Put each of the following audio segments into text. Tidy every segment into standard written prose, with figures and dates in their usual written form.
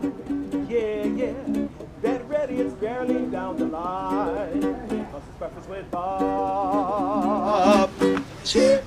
Yeah, yeah. Get ready, it's barely down the line. It's Breakfast with Bob.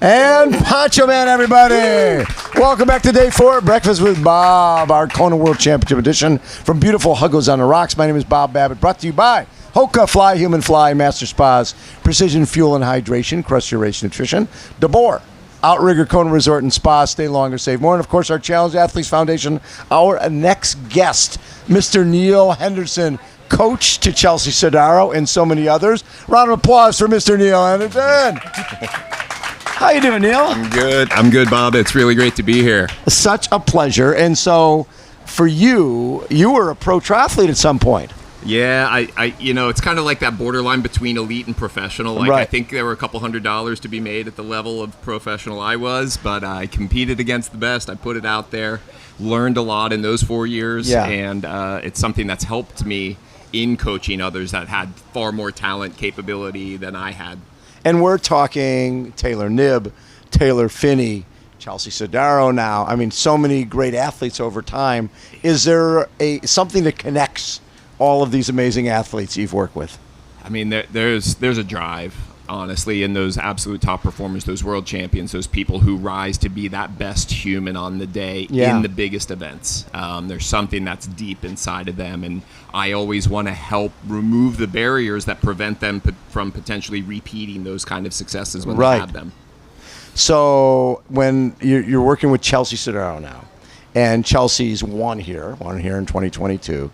And Poncho Man, everybody. Welcome back to day 4 of Breakfast with Bob, our Kona World Championship edition from beautiful Huggo's on the Rocks. My name is Bob Babbitt, brought to you by HOKA, Fly Human Fly, Master Spas, Precision Fuel and Hydration, Crush Your Race Nutrition, Deboer, Outrigger, Kona Resort and Spa, stay longer, save more. And, of course, our Challenge Athletes Foundation. Our next guest, Mr. Neal Henderson, coach to Chelsea Sodaro and so many others. Round of applause for Mr. Neal Henderson. How you doing, Neal? I'm good, Bob. It's really great to be here. Such a pleasure. And so, for you were a pro triathlete at some point. Yeah, I it's kind of like that borderline between elite and professional. Like, right. I think there were a couple $100 to be made at the level of professional I was, but I competed against the best. I put it out there, learned a lot in those 4 years, and it's something that's helped me in coaching others that had far more talent, capability than I had. And we're talking Taylor Knibb, Taylor Phinney, Chelsea Sodaro now. I mean, so many great athletes over time. Is there something that connects all of these amazing athletes you've worked with? I mean, there's a drive, honestly, in those absolute top performers, those world champions, those people who rise to be that best human on the day in the biggest events. There's something that's deep inside of them, and I always want to help remove the barriers that prevent them from potentially repeating those kind of successes when they have them. So when you're working with Chelsea Sodaro now, and Chelsea's won here in 2022.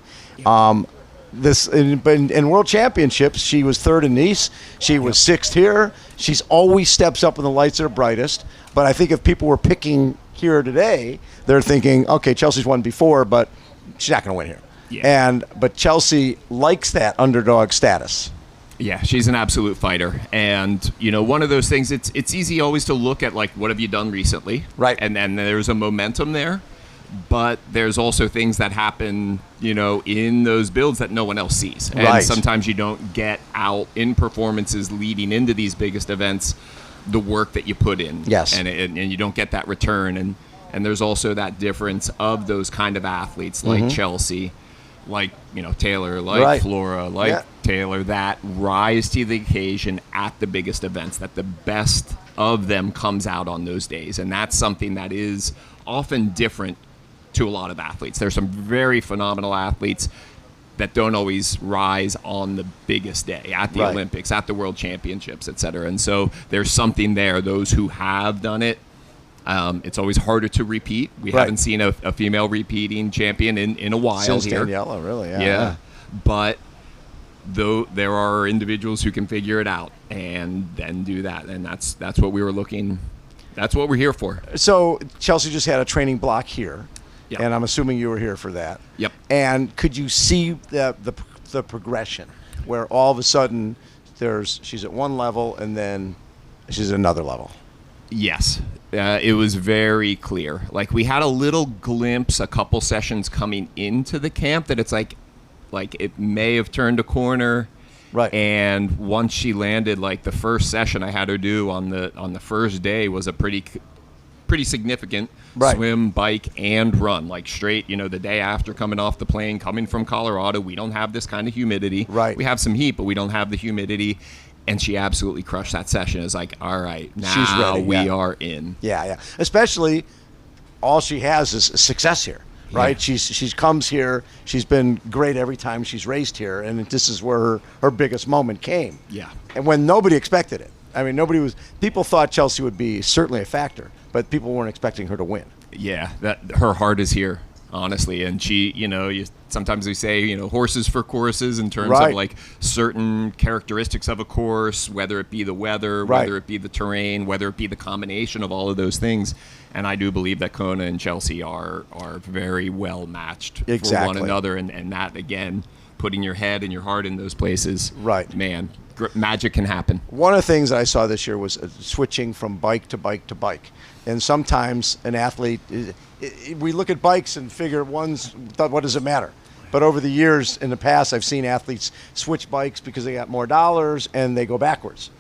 This in World Championships, she was 3rd in Nice. She was 6th here. She's always steps up when the lights are brightest. But I think if people were picking here today, they're thinking, okay, Chelsea's won before, but she's not going to win here. Yeah. But Chelsea likes that underdog status. Yeah, she's an absolute fighter. And, one of those things, it's easy always to look at, like, what have you done recently? Right. And then there's a momentum there. But there's also things that happen, in those builds that no one else sees. And sometimes you don't get out in performances leading into these biggest events the work that you put in. Yes. And you don't get that return. And there's also that difference of those kind of athletes like Chelsea, like, Taylor, like Flora, like Taylor, that rise to the occasion at the biggest events, that the best of them comes out on those days. And that's something that is often different to a lot of athletes. There's some very phenomenal athletes that don't always rise on the biggest day at the Olympics, at the World Championships, et cetera. And so there's something there. Those who have done it, it's always harder to repeat. We haven't seen a female repeating champion in a while Since here. Daniela, really, yeah. But though there are individuals who can figure it out and then do that, and that's what we were looking. That's what we're here for. So Chelsea just had a training block here. Yep. And I'm assuming you were here for that. Yep. And could you see the progression where all of a sudden she's at one level and then she's at another level? Yes. It was very clear. Like, we had a little glimpse a couple sessions coming into the camp that it's like it may have turned a corner. Right. And once she landed, like, the first session I had her do on the first day was a pretty significant swim, bike, and run, like straight, the day after coming off the plane, coming from Colorado. We don't have this kind of humidity. Right. We have some heat, but we don't have the humidity. And she absolutely crushed that session. It's like, all right, now she's ready. We are in. Yeah. Especially all she has is success here, right? Yeah. She comes here. She's been great every time she's raced here, and this is where her biggest moment came. Yeah. And when nobody expected it. I mean, people thought Chelsea would be certainly a factor, but people weren't expecting her to win. Yeah, her heart is here, honestly. And she, sometimes we say, horses for courses in terms of like certain characteristics of a course, whether it be the weather, whether it be the terrain, whether it be the combination of all of those things. And I do believe that Kona and Chelsea are very well matched for one another. And that, again, putting your head and your heart in those places, man, magic can happen. One of the things I saw this year was switching from bike to bike to bike. And sometimes an athlete, we look at bikes and figure what does it matter? But over the years, in the past, I've seen athletes switch bikes because they got more dollars and they go backwards.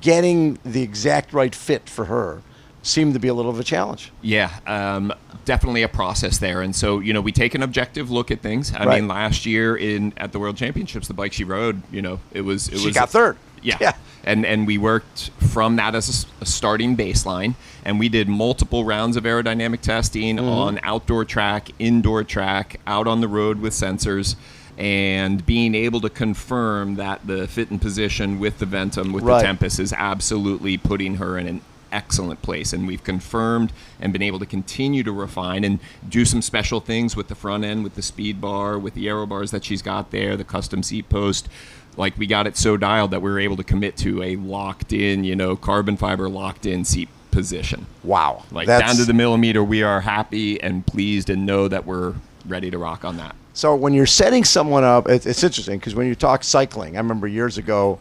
Getting the exact right fit for her seemed to be a little of a challenge. Yeah, definitely a process there. And so, we take an objective look at things. I mean, last year at the World Championships, the bike she rode, she got third. Yeah. And we worked from that as a starting baseline, and we did multiple rounds of aerodynamic testing on outdoor track, indoor track, out on the road with sensors, and being able to confirm that the fit and position with the Ventum, with the Tempest, is absolutely putting her in an excellent place. And we've confirmed and been able to continue to refine and do some special things with the front end, with the speed bar, with the aero bars that she's got there, the custom seat post. Like, we got it so dialed that we were able to commit to a locked-in, carbon fiber locked-in seat position. Wow. Down to the millimeter, we are happy and pleased and know that we're ready to rock on that. So when you're setting someone up, it's interesting because when you talk cycling, I remember years ago,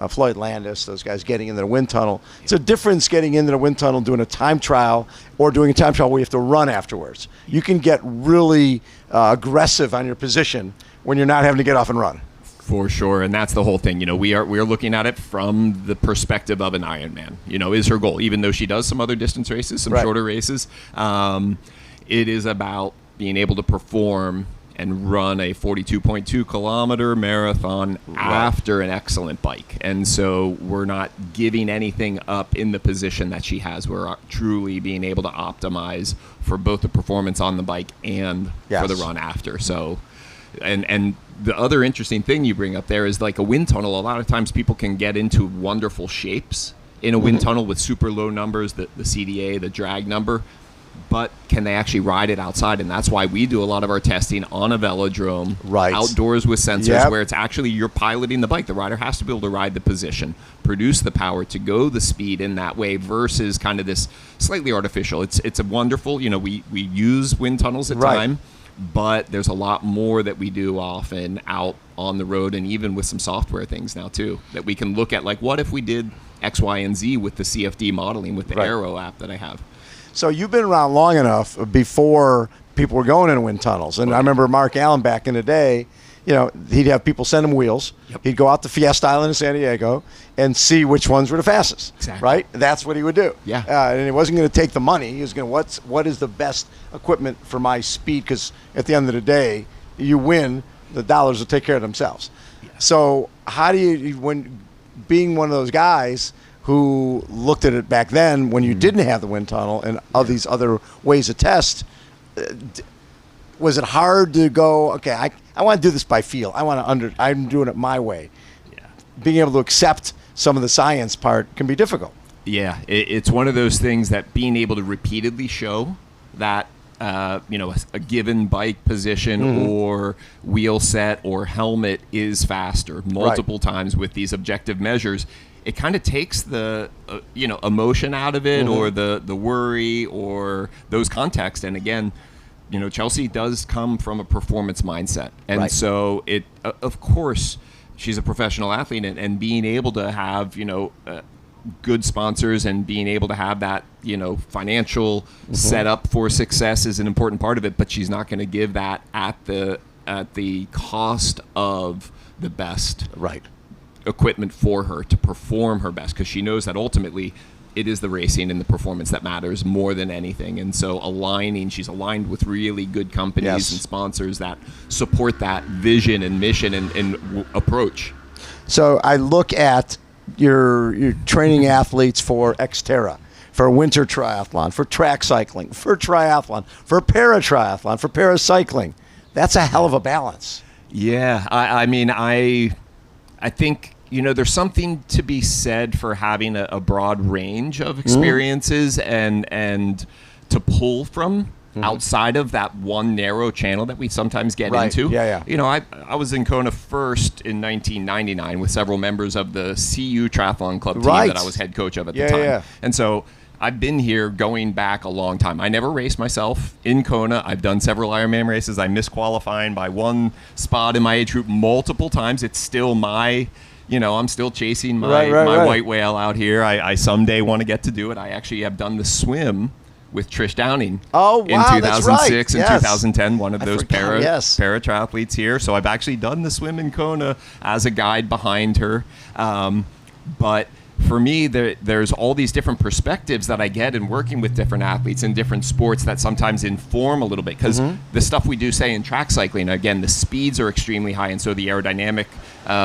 Floyd Landis, those guys getting into the wind tunnel. It's a difference getting into the wind tunnel, doing a time trial, or doing a time trial where you have to run afterwards. You can get really aggressive on your position when you're not having to get off and run. For sure, and that's the whole thing. We're looking at it from the perspective of an Ironman. Is her goal, even though she does some other distance races, some shorter races. It is about being able to perform and run a 42.2 kilometer marathon after an excellent bike. And so we're not giving anything up in the position that she has. We're truly being able to optimize for both the performance on the bike and for the run after. So, and the other interesting thing you bring up there is, like, a wind tunnel. A lot of times people can get into wonderful shapes in a wind tunnel with super low numbers, the CDA, the drag number. But can they actually ride it outside? And that's why we do a lot of our testing on a velodrome, outdoors with sensors, where it's actually you're piloting the bike. The rider has to be able to ride the position, produce the power to go the speed in that way, versus kind of this slightly artificial. It's a wonderful, we use wind tunnels at time, but there's a lot more that we do often out on the road, and even with some software things now too, that we can look at, like, what if we did X, Y, and Z with the CFD modeling, with the Aero app that I have. So you've been around long enough before people were going into wind tunnels. And I remember Mark Allen back in the day, he'd have people send him wheels. He'd go out to Fiesta Island in San Diego and see which ones were the fastest. Exactly. Right? That's what he would do. Yeah. And he wasn't going to take the money. He was going to, what is the best equipment for my speed? Because at the end of the day, you win, the dollars will take care of themselves. Yeah. So how do you, when being one of those guys who looked at it back then when you didn't have the wind tunnel and all these other ways to test, was it hard to go, okay, I want to do this by feel. I'm doing it my way. Yeah. Being able to accept some of the science part can be difficult. Yeah, it's one of those things that being able to repeatedly show that a given bike position or wheel set or helmet is faster multiple times with these objective measures, it kind of takes the emotion out of it, or the worry or those contexts. And again, Chelsea does come from a performance mindset, and so it of course she's a professional athlete, and being able to have good sponsors and being able to have that financial setup for success is an important part of it. But she's not going to give that at the cost of the best equipment for her to perform her best, because she knows that ultimately it is the racing and the performance that matters more than anything. And so she's aligned with really good companies and sponsors that support that vision and mission and approach. So I look at your training athletes for Xterra, for winter triathlon, for track cycling, for triathlon, for para-triathlon, for paracycling. That's a hell of a balance. Yeah, I think there's something to be said for having a broad range of experiences and to pull from outside of that one narrow channel that we sometimes get into. I was in Kona first in 1999 with several members of the CU Triathlon Club team that I was head coach of at the time. And so I've been here going back a long time. I never raced myself in Kona. I've done several Ironman races. I missed qualifying by one spot in my age group multiple times. It's still my... I'm still chasing my white whale out here. I someday want to get to do it. I actually have done the swim with Trish Downing in 2006 and 2010, one of those para triathletes here. So I've actually done the swim in Kona as a guide behind her. But for me, there's all these different perspectives that I get in working with different athletes in different sports that sometimes inform a little bit, because the stuff we do, say, in track cycling, again, the speeds are extremely high, and so the aerodynamic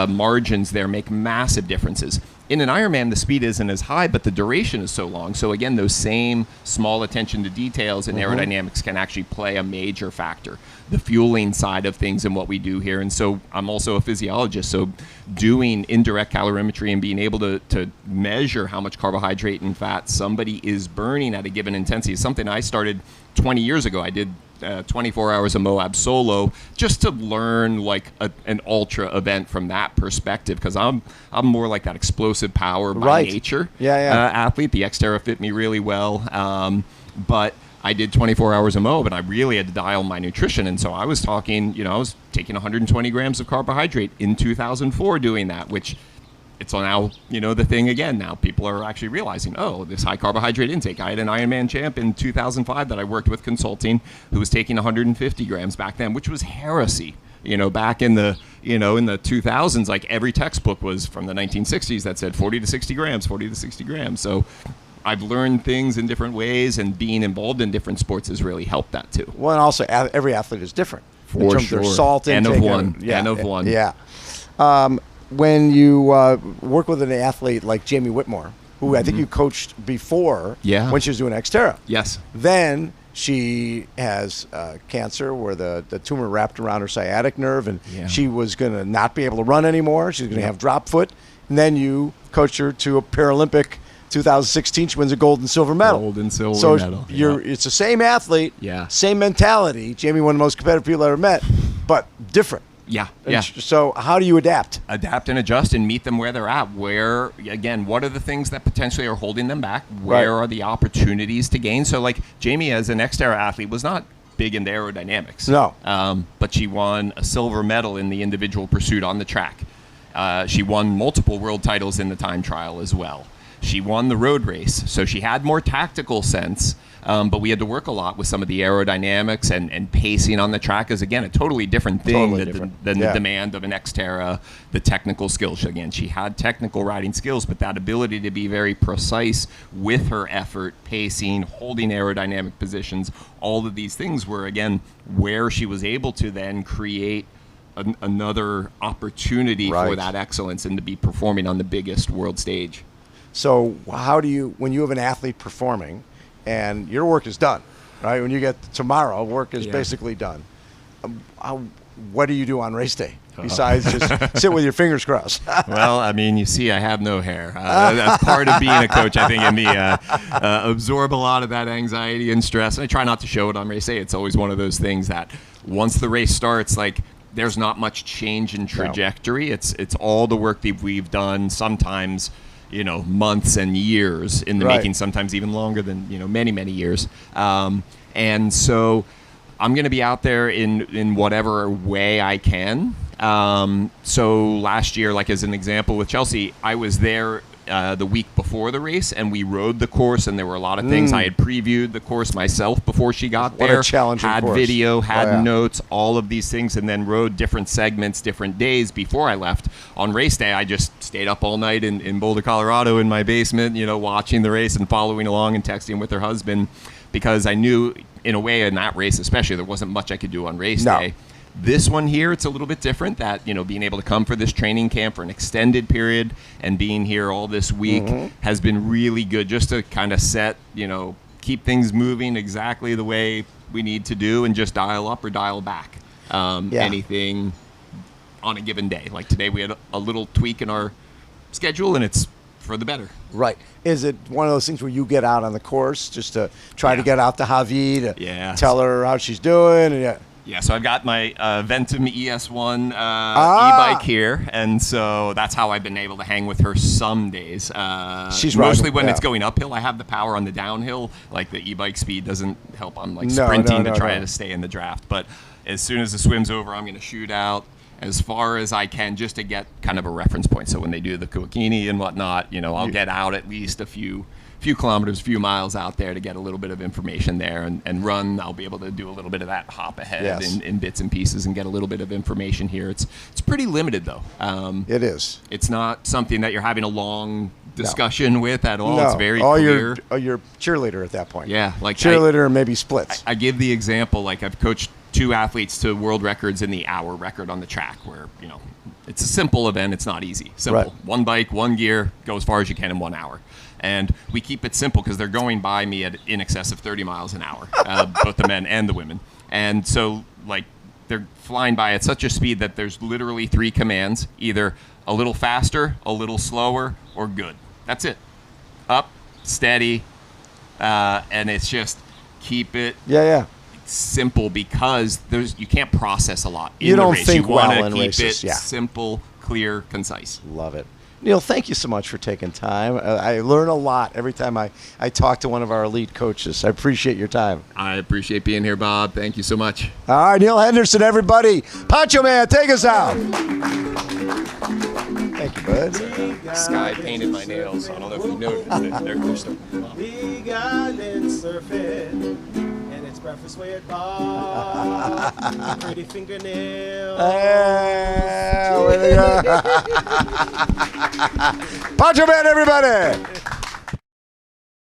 margins there make massive differences. In an Ironman, the speed isn't as high, but the duration is so long. So again, those same small attention to details and aerodynamics can actually play a major factor. The fueling side of things and what we do here. And so I'm also a physiologist, so doing indirect calorimetry and being able to measure how much carbohydrate and fat somebody is burning at a given intensity is something I started 20 years ago. I did 24 hours of Moab solo just to learn like an ultra event from that perspective, because I'm more like that explosive power by nature athlete. The Xterra fit me really well, but I did 24 hours of Moab, and I really had to dial my nutrition. And so I was talking, I was taking 120 grams of carbohydrate in 2004 doing that, which it's now, the thing again. Now people are actually realizing, this high carbohydrate intake. I had an Ironman champ in 2005 that I worked with consulting who was taking 150 grams back then, which was heresy. Back in the, in the 2000s, like every textbook was from the 1960s that said 40 to 60 grams. So I've learned things in different ways, and being involved in different sports has really helped that too. Well, and also every athlete is different. For in terms sure. of their salt intake. N of one. Yeah. When you work with an athlete like Jamie Whitmore, who I think you coached before when she was doing Xterra. Yes. Then she has cancer where the tumor wrapped around her sciatic nerve, and she was going to not be able to run anymore. She's going to have drop foot. And then you coached her to a Paralympic 2016. She wins a gold and silver medal. medal. It's the same athlete, Yeah. same mentality. Jamie, one of the most competitive people I ever met, but different. Yeah. So how do you adapt? Adapt and adjust and meet them where they're at. Where, again, what are the things that potentially are holding them back? Where are the opportunities to gain? So, like, Jamie, as an Xterra athlete, was not big into aerodynamics. No. But she won a silver medal in the individual pursuit on the track. She won multiple world titles in the time trial as well. She won the road race, so she had more tactical sense, but we had to work a lot with some of the aerodynamics and pacing on the track is, again, a totally different thing than the demand of an Xterra, the technical skills. Again, she had technical riding skills, but that ability to be very precise with her effort, pacing, holding aerodynamic positions, all of these things were, again, where she was able to then create another opportunity for that excellence and to be performing on the biggest world stage. So how do you, when you have an athlete performing and your work is done, right? When you get tomorrow, work is basically done. What do you do on race day besides just sit with your fingers crossed? Well, I mean, you see, I have no hair. That's part of being a coach, I think, and me absorb a lot of that anxiety and stress. And I try not to show it on race day. It's always one of those things that once the race starts, like, there's not much change in trajectory. It's all the work that we've done, sometimes months and years in the making, sometimes even longer than, many, many years. And so I'm going to be out there in whatever way I can. So last year, like as an example with Chelsea, I was there the week before the race, and we rode the course, and there were a lot of things. I had previewed the course myself before she got there. What a challenging had course. Video, had notes, all of these things, and then rode different segments, different days before I left. On race day, I just stayed up all night in Boulder, Colorado, in my basement, watching the race and following along and texting with her husband, because I knew, in a way, in that race especially, there wasn't much I could do on race day. This one here, it's a little bit different, that, being able to come for this training camp for an extended period and being here all this week has been really good, just to kind of set, keep things moving exactly the way we need to do and just dial up or dial back anything on a given day. Like today we had a little tweak in our schedule, and it's for the better. Right. Is it one of those things where you get out on the course just to try to get out to Javi to tell her how she's doing? And Yeah, so I've got my Ventum ES1 e-bike here, and so that's how I've been able to hang with her some days. She's mostly when it's going uphill. I have the power on the downhill. Like the e-bike speed doesn't help. I'm sprinting to try to stay in the draft. But as soon as the swim's over, I'm going to shoot out as far as I can just to get kind of a reference point. So when they do the Kuakini and whatnot, I'll get out at least a few few kilometers, a few miles out there to get a little bit of information there, and run. I'll be able to do a little bit of that hop ahead in bits and pieces and get a little bit of information here. It's pretty limited though. It is. It's not something that you're having a long discussion with at all. No. It's very clear. You're cheerleader at that point. Yeah, like cheerleader and maybe splits. I give the example, like I've coached 2 athletes to world records in the hour record on the track, where it's a simple event. It's not easy. Simple. Right. One bike, one gear, go as far as you can in 1 hour. And we keep it simple because they're going by me at in excess of 30 miles an hour, both the men and the women. And so, like, they're flying by at such a speed that there's literally 3 commands: either a little faster, a little slower, or good. That's it. Up, steady, and it's just keep it simple, because you can't process a lot in you the don't race. think you want well to in keep races. it simple, clear, concise. Love it. Neal, thank you so much for taking time. I learn a lot every time I talk to one of our elite coaches. I appreciate your time. I appreciate being here, Bob. Thank you so much. All right, Neal Henderson, everybody. Pancho Man, take us out. Thank you, bud. Sky painted my nails, so I don't know if you noticed it. They're starting to pop. Big Island surfing, and it's breakfast with Bob. Pretty fingernails. Hey, way to go. Pancho Man, everybody.